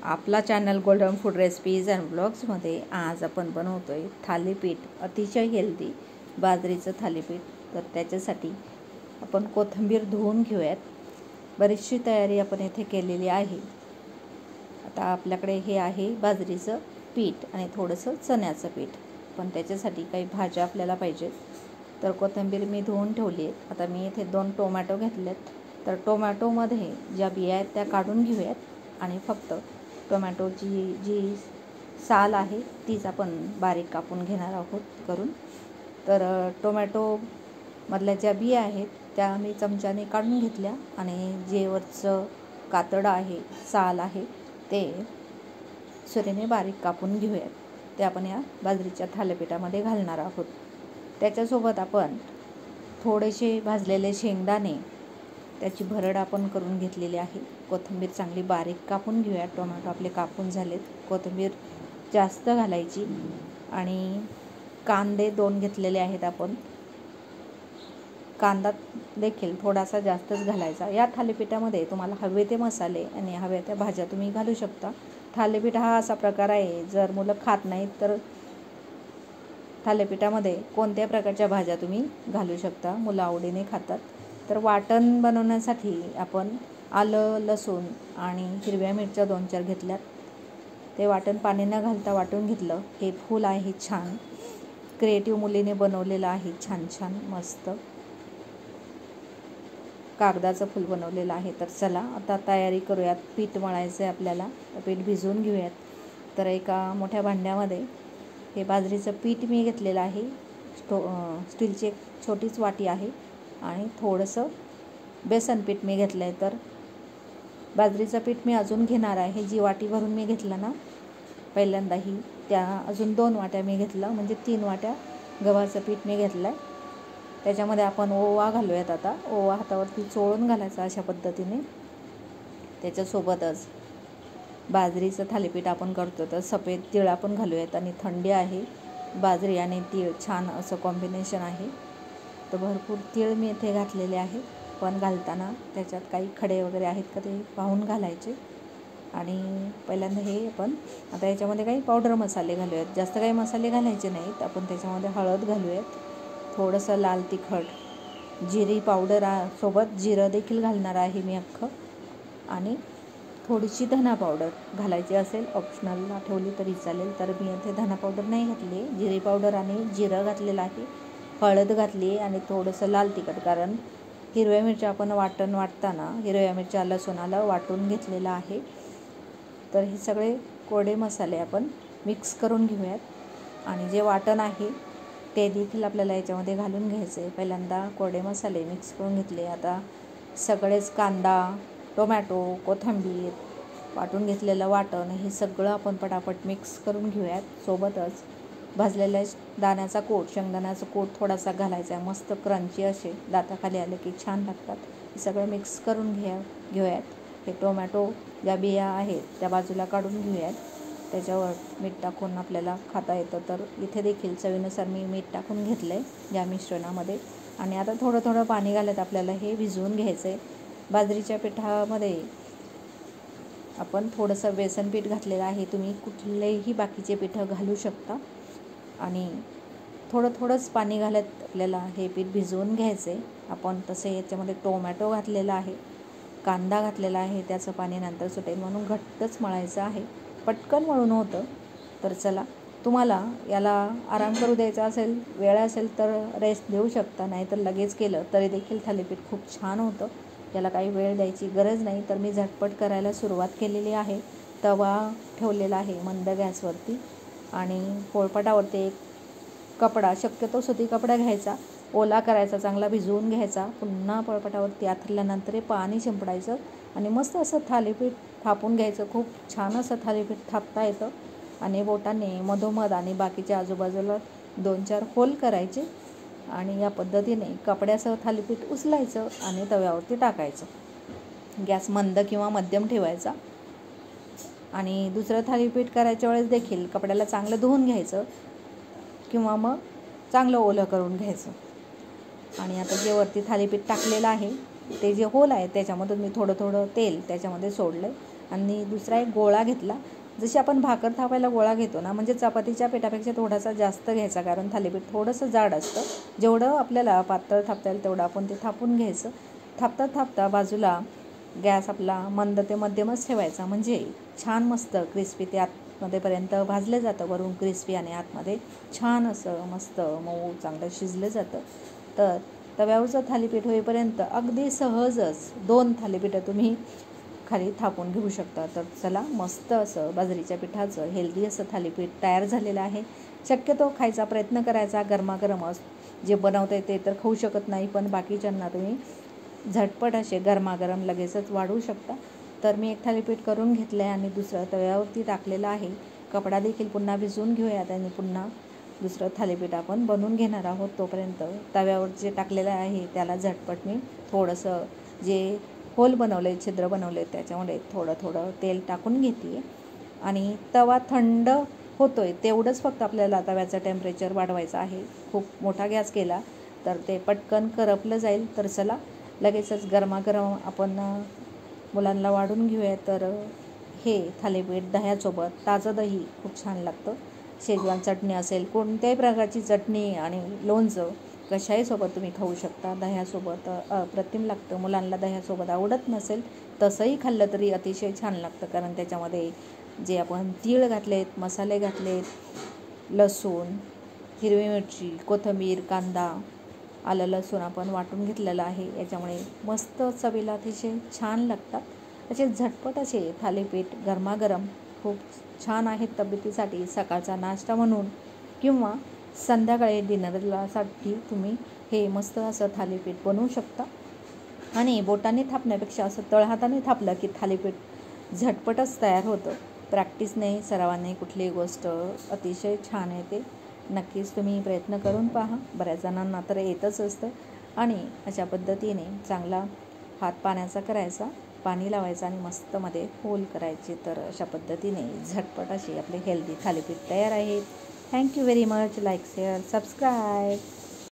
आपला channel golden food recipes and ब्लॉग्समध्ये आज आपण बनवतोय थालीपीठ. अतिशय हेल्दी बाजरीचं थालीपीठ. तर त्याच्यासाठी आपण कोथिंबीर धुवून घेऊयात. बरीचशी तयारी आपण येथे केलेली आहे. आता आपल्याकडे हे आहे बाजरीचं पीठ आणि थोडंसं चण्याचं पीठ, पण त्याच्यासाठी काही भाज्या आपल्याला पाहिजेत. तर कोथिंबीर मी धुवून ठेवली आहे. आता मी इथे 2 टोमॅटो घेतलेत. तर टोमॅटोमध्ये ज्या बिया आहेत त्या काढून घेऊयात आणि फक्त टोमॅटोची जी साल आहे तीच आपण बारीक कापून घेणार आहोत करून. तर टोमॅटोमधल्या ज्या बिया आहेत त्या मी चमच्याने काढून घेतल्या आणि जे वरचं कातड आहे, साल आहे, ते सुरीने बारीक कापून घेऊयात. ते आपण या बाजरीच्या थालीपीठामध्ये घालणार आहोत. त्याच्यासोबत आपण थोडेसे भाजलेले शेंगदाणे, त्याची भरड आपण करून घेतलेली आहे. कोथिंबीर चांगली बारीक कापून घेऊया. टोमॅटो आपले कापून झालेत. कोथिंबीर जास्त घालायची आणि कांदे 2 घेतलेले आहेत आपण. कांदा देखील थोडासा जास्तच घालायचा. या थालीपीठामध्ये तुम्हाला हवे ते मसाले आणि हव्या त्या भाज्या तुम्ही घालू शकता. थालीपीठ हा असा प्रकार आहे, जर मुलं खात नाहीत तर थालीपीठामध्ये कोणत्या प्रकारच्या भाज्या तुम्ही घालू शकता, मुलं आवडीने खातात. तर वाटण बनवण्यासाठी आपण आलं, लसूण आणि हिरव्या मिरच्या 2-4 घेतल्यात. ते वाटण पाणी न घालता वाटून घेतलं. हे फूल आहे छान, क्रिएटिव्ह मुलीने बनवलेलं आहे. छान छान मस्त कागदाचं फूल बनवलेलं आहे. तर चला आता तयारी करूयात. पीठ मळायचं आहे आपल्याला. पीठ भिजवून घेऊयात. तर एका मोठ्या भांड्यामध्ये हे बाजरीचं पीठ मी घेतलेलं आहे. स्टीलची एक छोटीच वाटी आहे आणि थोडंसं बेसन पीठ मी घेतलं आहे. तर बाजरीचं पीठ मी अजून घेणार आहे. जी वाटी भरून मी घेतलं ना पहिल्यांदा, ही त्या अजून 2 वाट्या मी घेतलं, म्हणजे 3 वाट्या गव्हाचं पीठ मी घेतलं आहे. त्याच्यामध्ये आपण ओवा घालूयात. आता ओवा हातावरती चोळून घालायचा अशा पद्धतीने. त्याच्यासोबतच बाजरीचं थालीपीठ आपण करतो तर सफेद तीळ आपण घालूयात. आणि थंडी आहे, बाजरी आणि तीळ छान असं कॉम्बिनेशन आहे. तर भरपूर तीळ मी इथे घातलेले आहे, पण घालताना त्याच्यात काही खडे वगैरे आहेत का ते पाहून घालायचे. आणि पहिल्यांदा हे आपण आता याच्यामध्ये काही पावडर मसाले घालूयात. जास्त काही मसाले घालायचे नाहीत. आपण त्याच्यामध्ये हळद घालूयात, थोडंसं लाल तिखट, जिरी पावडर सोबत जिरं देखील घालणार आहे मी अख्खं, आणि थोडीशी धना पावडर घालायची असेल, ऑप्शनलला ठेवली तरी चालेल. तर मी इथे धना पावडर नाही घातली, जिरी पावडर आणि जिरं घातलेलं आहे, हळद घातली आणि थोडंसं लाल तिखट. कारण हिरव्या मिरच्या आपण वाटताना हिरव्या मिरच्या लसूणाला वाटून घेतलेलं आहे. तर हे सगळे कोरडे मसाले आपण मिक्स करून घेऊयात. आणि जे वाटण आहे ते देखील आपल्याला याच्यामध्ये घालून घ्यायचं आहे. पहिल्यांदा कोरडे मसाले मिक्स करून घेतले. आता सगळेच कांदा, टोमॅटो, कोथिंबीर, वाटून घेतलेलं वाटण, हे सगळं आपण पटापट मिक्स करून घेऊयात. सोबतच भाजलेल्या दाण्याचा कूट, शेंगदाण्याचा कूट थोडासा घालायचा आहे. मस्त क्रंची असे दाताखाली आले की छान लागतात. हे सगळं मिक्स करून घेऊयात. हे टोमॅटो ज्या बिया आहेत त्या बाजूला काढून घेऊयात. त्याच्यावर मीठ टाकून आपल्याला खाता येतं. तर इथे देखील चवीनुसार मी मीठ टाकून घेतलं आहे या मिश्रणामध्ये. आणि आता थोडं थोडं पाणी घालत आपल्याला हे भिजवून घ्यायचं आहे. बाजरीच्या पिठामध्ये आपण थोडंसं बेसन पीठ घातलेलं आहे. तुम्ही कुठलेही बाकीचे पिठं घालू शकता. आणि थोडंच पाणी घालत आपल्याला हे पीठ भिजवून घ्यायचं आहे. आपण तसे याच्यामध्ये टोमॅटो घातलेला आहे, कांदा घातलेला आहे, त्याचं पाणी नंतर सुटेल म्हणून घट्टच मळायचं आहे. पटकन मळून होतं. तर चला, तुम्हाला याला आराम करू द्यायचा असेल, वेळ असेल तर रेस्ट देऊ शकता, नाही तर लगेच केलं तरी देखील थालीपीठ खूप छान होतं. याला काही वेळ द्यायची गरज नाही. तर मी झटपट करायला सुरुवात केलेली आहे. तवा ठेवलेला आहे मंद गॅसवरती आणि पोळपाटावरती एक कपडा, शक्यतो सुती कपडा घ्यायचा, ओला करायचा, चांगला भिजवून घ्यायचा. पुन्हा पोळपाटावरती आथरल्यानंतर पाणी शिंपडायचं आणि मस्त असं थालीपीठ थापून घ्यायचं. खूप छान असं थालीपीठ थापता येतं. आणि बोटाने मधोमध आणि बाकीच्या आजूबाजूला 2-4 होल करायचे आणि या पद्धतीने कपड्यासह थालीपीठ उचलायचं आणि तव्यावरती टाकायचं. गॅस मंद किंवा मध्यम ठेवायचा. आणि दुसरं थालीपीठ करायच्या वेळेस देखील कपड्याला चांगलं धुवून घ्यायचं किंवा मग चांगलं ओलं करून घ्यायचं. आणि आता जे वरती थालीपीठ टाकलेलं आहे ते जे होल आहे त्याच्यामधून मी थोडं तेल त्याच्यामध्ये सोडलं आणि दुसरा एक गोळा घेतला. जशी आपण भाकर थापायला गोळा घेतो ना, म्हणजे चपातीच्या पिठापेक्षा थोडासा जास्त घ्यायचा, कारण थालीपीठ थोडंसं जाड असतं. जेवढं आपल्याला पातळ थापता येईल तेवढं आपण ते थापून घ्यायचं. थापता थापता बाजूला गॅस आपला मंद ते मध्यमच ठेवायचा, म्हणजे छान मस्त क्रिस्पी ते आतमध्येपर्यंत भाजलं जातं. वरून क्रिस्पी आणि आतमध्ये छान असं मस्त मऊ चांगलं शिजलं जातं. तर तव्यावरचं थालीपीठ होईपर्यंत अगदी सहजच 2 थालीपीठं तुम्ही खाली थापून घेऊ शकता. तर चला, मस्त असं बाजरीच्या पिठाचं हेल्दी असं थालीपीठ तयार झालेलं आहे. शक्यतो खायचा प्रयत्न करायचा गरमागरमच. जे बनवता येते तर खाऊ शकत नाही, पण बाकीच्यांना तुम्ही झटपट असे गरमागरम लगेचच वाढवू शकता. तर मी एक थालीपीठ करून घेतलं आहे आणि दुसरं तव्यावरती टाकलेलं आहे. कपडा देखील पुन्हा भिजवून घेऊयात आणि पुन्हा दुसरं थालीपीठ आपण बनवून घेणार आहोत. तोपर्यंत तव्यावर जे टाकलेलं आहे त्याला झटपट मी थोडंसं जे होल बनवले, छिद्र बनवले, त्याच्यामध्ये थोडं तेल टाकून घेते आणि तवा थंड होतोय तेवढंच फक्त आपल्याला तव्याचं टेम्परेचर वाढवायचं आहे. खूप मोठा गॅस केला तर ते पटकन करपलं जाईल. तर चला, लगेचच गरमागरम आपण मुलांना वाढून घेऊया. तर हे थालीपीठ दह्यासोबत, ताजं दही खूप छान लागतं. शेजवान चटणी असेल, कोणत्याही प्रकारची चटणी आणि लोणचं कशाही सोबत तुम्ही खाऊ शकता. दह्यासोबत अप्रतिम लागतं. मुलांना दह्यासोबत आवडत नसेल तसंही खाल्लं तरी अतिशय छान लागतं, कारण त्याच्यामध्ये जे आपण तीळ घातलेत, मसाले घातलेत, लसूण, हिरवी मिरची, कोथिंबीर, कांदा, आलं लसूण आपण वाटून घेतलेलं आहे. याच्यामुळे मस्त चवीला अतिशय छान लागतात. असे झटपट असे थालीपीठ गरमागरम खूप छान आहेत तब्येतीसाठी. सकाळचा नाश्ता म्हणून किंवा संध्याकाळी डिनरसाठी तुम्ही हे मस्त असं थालीपीठ बनवू शकता. आणि बोटाने थापण्यापेक्षा असं तळहाताने थापलं की थालीपीठ झटपटच तयार होतं. प्रॅक्टिसने, सरावाने कुठलीही गोष्ट अतिशय छान येते. नक्कीच तुम्ही प्रयत्न करून पहा. बऱ्याच जणांना तर येतच असतं. आणि अशा पद्धतीने चांगला हात पाण्याचा करायचा, पाणी लावायचं आणि मस्त मध्ये होल करायचे. तर अशा पद्धतीने झटपट अशी आपले हेल्दी थालीपीठ तयार आहेत. Thank you very much. Like, share, subscribe.